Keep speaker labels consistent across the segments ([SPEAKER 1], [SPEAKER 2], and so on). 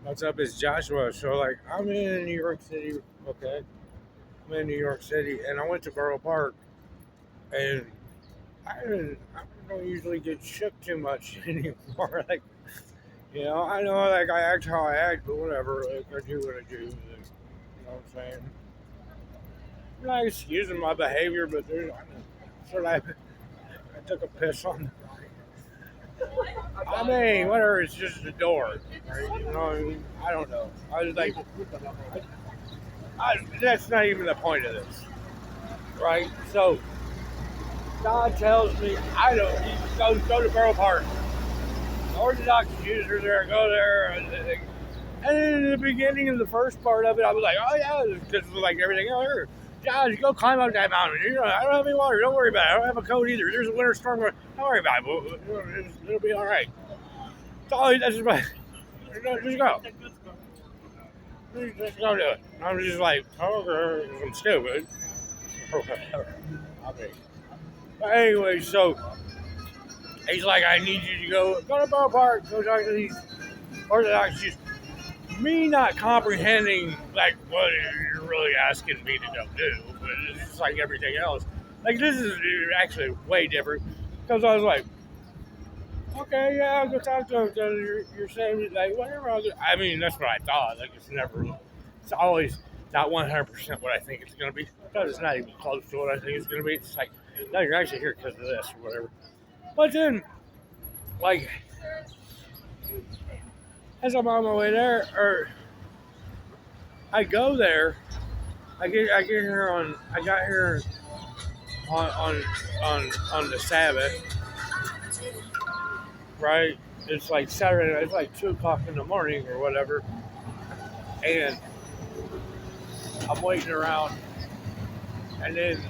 [SPEAKER 1] What's up? It's Joshua. So, like, I'm in New York City. Okay, I'm in New York City, and I went to Borough Park, and I don't usually get shook too much anymore. Like, I know, like, I act how I act, but whatever. Like, I do what I do. Like, you know what I'm saying? I'm not excusing my behavior, but I took a piss on. I mean, whatever. It's just the door. Right? You know, what I mean? I don't know. I was like, that's not even the point of this, right? So God tells me I don't go to Borough Park. Orthodox Jews are there, go there. And in the beginning of the first part of it, I was like, oh yeah, because like everything else here. Josh, go climb up that mountain. I don't have any water. Don't worry about it. I don't have a coat either. There's a winter storm. Don't worry about it. It'll be all right. So that's just my. Just go. Just go do it. I'm just like, oh, I'm stupid. I mean, but anyway, so he's like, I need you to go to Borough Park, go talk to these Orthodox Jews. Me not comprehending like what you're really asking me to go do, but it's just like everything else. Like this is actually way different because I was like, okay, yeah, I'll go talk to him. You're saying like whatever. I mean, that's what I thought. Like it's always not 100% what I think it's gonna be because it's not even close to what I think it's gonna be. It's like, no, you're actually here because of this or whatever. But then, like, as I'm on my way there, or I go there, I get here I got here on on the Sabbath, right? It's like Saturday night. It's like 2 o'clock in the morning or whatever, and I'm waiting around, and then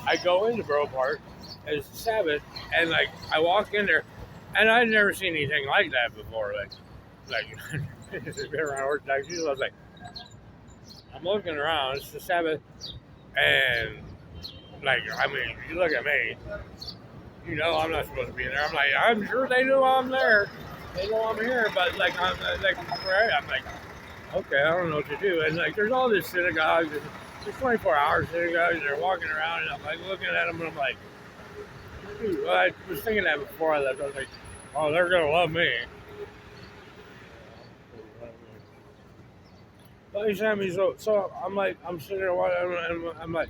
[SPEAKER 1] I go into Borough Park. It's Sabbath, and like I walk in there, and I'd never seen anything like that before. Like it's been around Orthodox Jews. I was like, I'm looking around. It's the Sabbath, and like, I mean, you look at me. You know, I'm not supposed to be in there. I'm like, I'm sure they know I'm there. They know I'm here, but like, I'm like, okay, I don't know what to do. And like, there's all these synagogues, and there's 24-hour synagogues, and they're walking around, and I'm like looking at them, and I'm like, dude, well, I was thinking that before I left. I was like, oh, they're gonna love me. But he's having me so I'm like, I'm sitting there watching, and I'm like,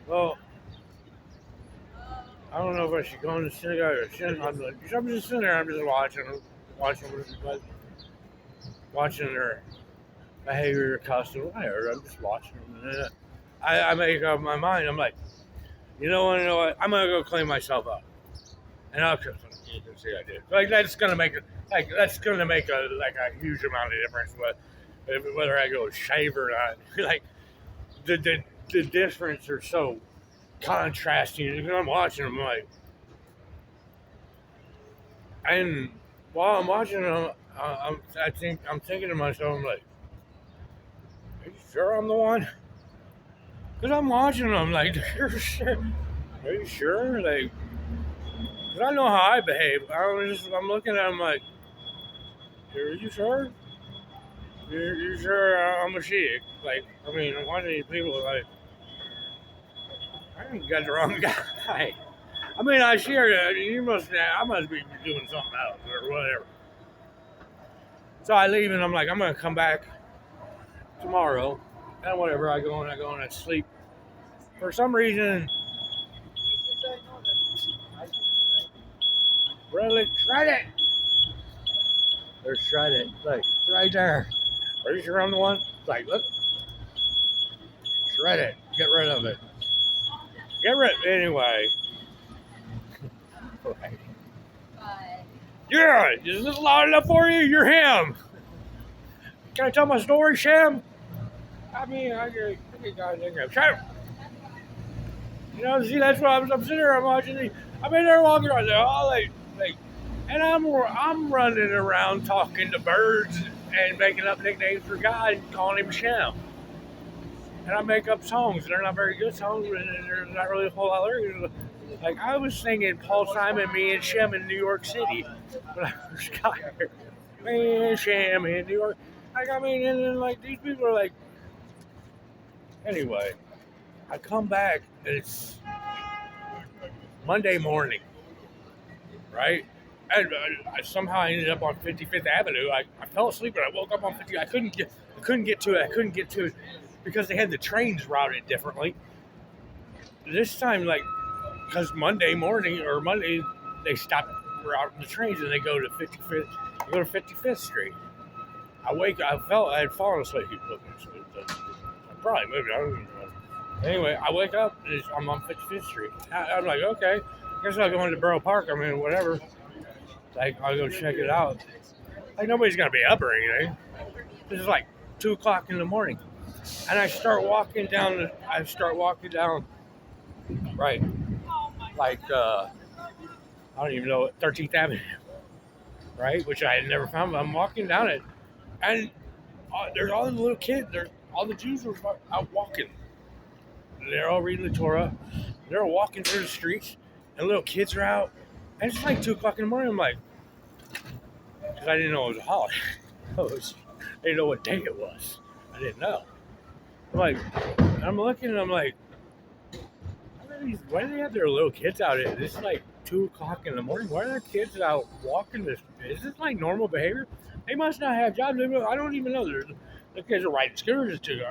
[SPEAKER 1] well, I don't know if I should go in the synagogue or shouldn't. I'm just sitting there. I'm just watching, watching their behavior, costume, whatever. I'm just watching them. And then I make up my mind. I'm like, you know what? I'm gonna go clean myself up, and I'll you can see I did. Like that's gonna make a huge amount of difference. But whether I go shave or not, like the difference are so contrasting. And I'm watching them like. And while I'm watching them, I'm thinking to myself, I'm like, are you sure I'm the one? Because I'm watching them, like, you're sure? Are you sure? Like, cause I know how I behave. I'm looking at them like, are you sure? You sure I'm a sheik? Like, I mean, why do these people like? I think you got the wrong guy. I mean, I share that. I must be doing something else or whatever. So I leave and I'm like, I'm gonna come back tomorrow, and whatever. I go and I sleep. For some reason, really shred it. They're shredded. Like it's right there. Are you sure I'm the one? It's like, look, shred it. Get rid of it. Get rid. Anyway. Right. Yeah, is this loud enough for you? You're him. Can I tell my story, Shem? I mean, I get guys in there. Shut up. You know, see, that's what I'm sitting there. I'm watching these. I mean, they're walking around. They're all like, and I'm running around talking to birds and making up nicknames for God and calling him Shem. And I make up songs. They're not very good songs, and there's not really a whole lot of lyrics. Like I was singing Paul Simon, Me and Shem in New York City when I first got here. Me and Shem in New York. Like, I mean, and then, like, these people are like, anyway, I come back, and it's Monday morning, right? And somehow I ended up on 55th Avenue. I fell asleep, and I woke up on 50. I couldn't get to it. I couldn't get to it because they had the trains routed differently. This time, like, because Monday morning or Monday, they stop routing the trains and they go to 55th. Go to 55th Street. I had fallen asleep. I probably moved. I don't even know. Anyway, I wake up. I'm on 55th Street. I'm like, okay. I guess I'll go into Boro Park. I mean, whatever. Like, I'll go check it out. Like, nobody's gonna be up or anything. This is like 2 o'clock in the morning, and I start walking down. Right, like I don't even know 13th Avenue, right? Which I had never found. But I'm walking down it, and there's all the little kids. There's all the Jews were out walking. They're all reading the Torah. They're walking through the streets, and little kids are out. And it's like 2 o'clock in the morning. I'm like, because I didn't know it was a holiday. I didn't know what day it was. I didn't know. I'm like, I'm looking, and I'm like, why do they have their little kids out? This is like 2 o'clock in the morning. Why are their kids out walking? Is this like normal behavior? They must not have jobs. I don't even know. The kids are riding scooters too.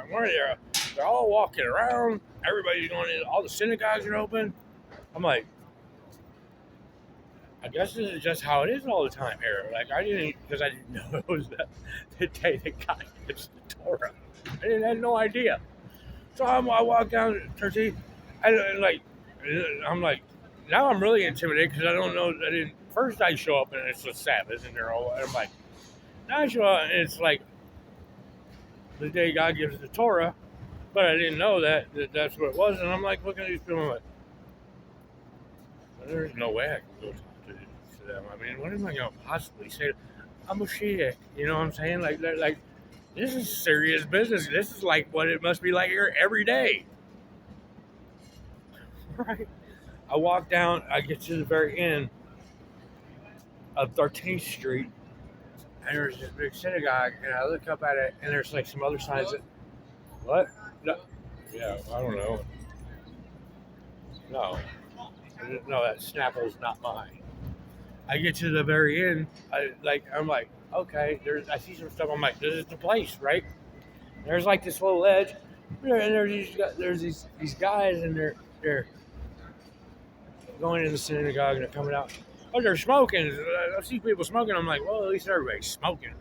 [SPEAKER 1] They're all walking around. Everybody's going in. All the synagogues are open. I'm like, I guess this is just how it is all the time here. Like, I didn't know it was the day that God gives the Torah. I had no idea. So I walk down 13, and like, I'm like, now I'm really intimidated because I don't know. First I show up and it's the Sabbath, and I'm like, now I show up and it's like the day God gives the Torah, but I didn't know that's what it was. And I'm like looking at these people, I'm like, well, there's no way I can go talk to them. I mean, what am I going to possibly say? I'm a Shiite, you know what I'm saying? Like this is serious business. This is like what it must be like here every day. Right. I walk down, I get to the very end of 13th Street, and there's this big synagogue, and I look up at it, and there's like some other signs that, what? No, yeah, I don't know. No, that Snapple's not mine. I get to the very end, I'm like, okay, I see some stuff, I'm like, this is the place, right? There's like this little ledge, and there's these guys, and they're going in the synagogue, and they're coming out. Oh, they're smoking. I see people smoking. I'm like, well, at least everybody's smoking,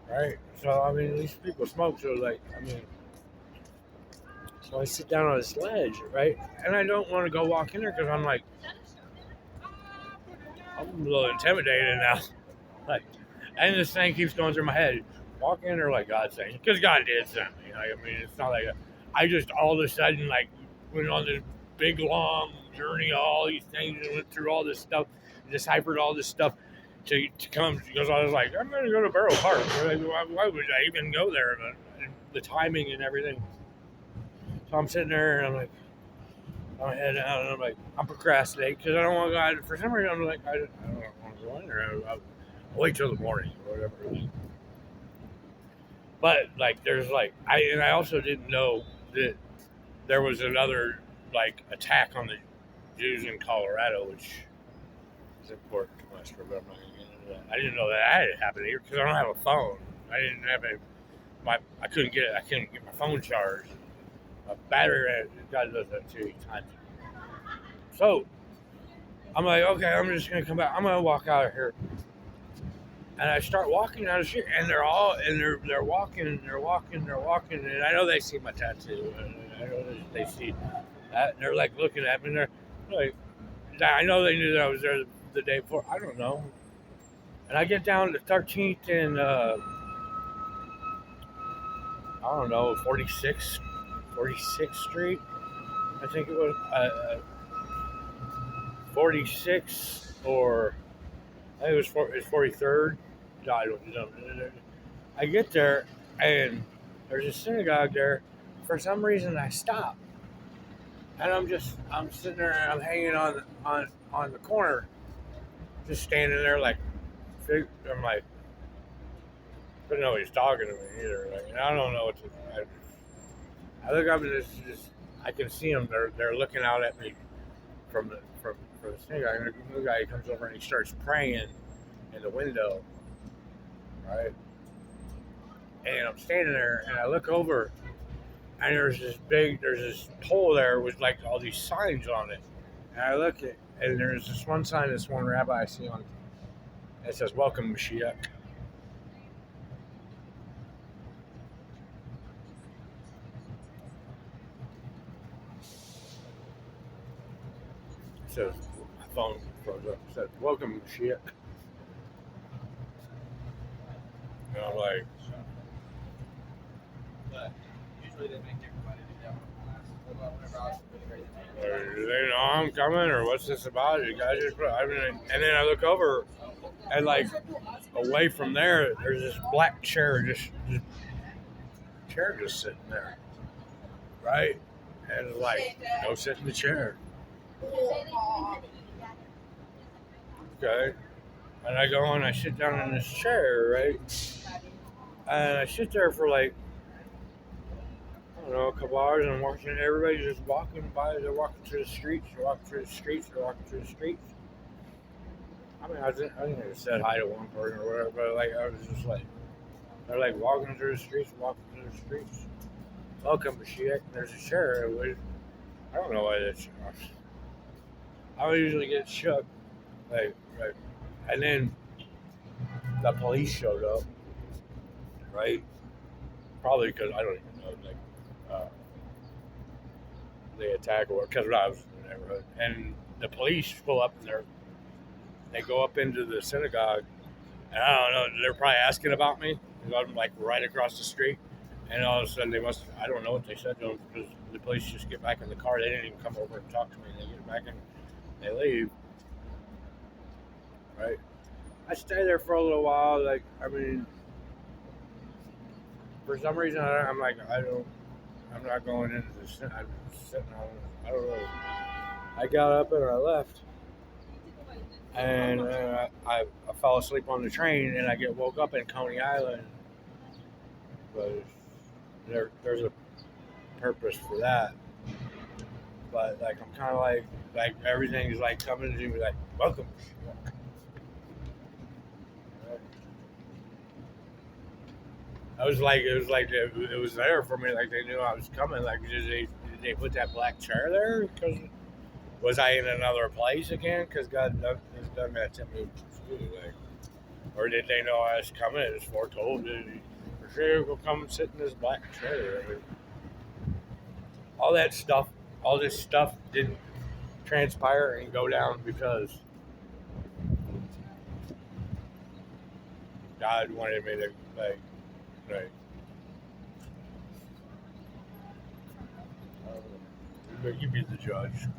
[SPEAKER 1] right? So, I mean, at least people smoke. So, like, I mean, so I sit down on this ledge, right? And I don't want to go walk in there because I'm like, I'm a little intimidated now. Like, and this thing keeps going through my head. Walk in there like God's saying, because God did send me. I mean, it's not like I just all of a sudden like went on this big long journey, all these things, and went through all this stuff, deciphered all this stuff to come, because I was like, I'm going to go to Boro Park. Like, why would I even go there? And the timing and everything. So I'm sitting there, and I'm like, I'm head down, and I'm like, I'm procrastinating because I don't want to go out. For some reason, I'm like, I don't want to go in there. I'll wait till the morning or whatever. But like, there's like, I also didn't know that there was another like attack on the Jews in Colorado, which is important to my story, but I'm not going to get into that. I didn't know that had happened here because I don't have a phone. I didn't have I couldn't get my phone charged. My battery, God does that too, times. So I'm like, okay, I'm just gonna come back. I'm gonna walk out of here, and I start walking down the street, and they're walking, and I know they see my tattoo, and I know they see that, and they're like looking at me, and they're like, I know they knew that I was there the day before. I don't know. And I get down to 13th and I don't know, 46th Street. I think it was 46th, or I think it was 43rd. I don't know. I get there, and there's a synagogue there. For some reason, I stop, and I'm sitting there, and I'm hanging on the corner, just standing there like, I'm like, but nobody's talking to me either. Like, and I don't know what to. I look up and just I can see them. They're looking out at me from this thing. And the new guy comes over and he starts praying in the window, right? And I'm standing there and I look over and there's this pole there with like all these signs on it. And I look at and there's this one sign, this one rabbi I see on it says "Welcome Mashiach." It says my phone froze up. It said "Welcome Mashiach." And I'm like,
[SPEAKER 2] But usually they make everybody do that whenever I was really
[SPEAKER 1] do they know I'm coming or what's this about? You guys just I mean, and then I look over and like away from there, there's this black chair just sitting there, right? And it's like, go sit in the chair. Okay. And I go and I sit down in this chair, right? And I sit there for like, I don't know, a couple hours and I'm watching everybody just walking by. They're walking through the streets, they're walking through the streets, they're walking through the streets. I mean, I think I said hi to one person or whatever, but like, I was just like, they're like walking through the streets, walking through the streets. Welcome, Mashiach. There's a chair. I don't know why that's. I would usually get shook, like, and then the police showed up, right? Probably because I don't even know, like, they attack or because I was in the neighborhood, and the police pull up and they go up into the synagogue, and I don't know, they're probably asking about me because I'm like right across the street, and all of a sudden I don't know what they said to them because the police just get back in the car. They didn't even come over and talk to me. They get back in, they leave, right? I stay there for a little while. Like, I mean, for some reason, I'm like, I'm not going into this. I'm sitting on, I don't know. I got up and I left. And I fell asleep on the train and I get woke up in Coney Island. But there's a purpose for that. But, like, I'm kind of like everything's like coming to me, like, welcome. It was there for me. Like they knew I was coming. Like did they put that black chair there? Because was I in another place again? Because God has done that to me too. Like, or did they know I was coming? It was foretold. For sure, go come and sit in this black chair. I mean, all that stuff, all this stuff didn't transpire and go down because God wanted me to like. Right. But you be the judge.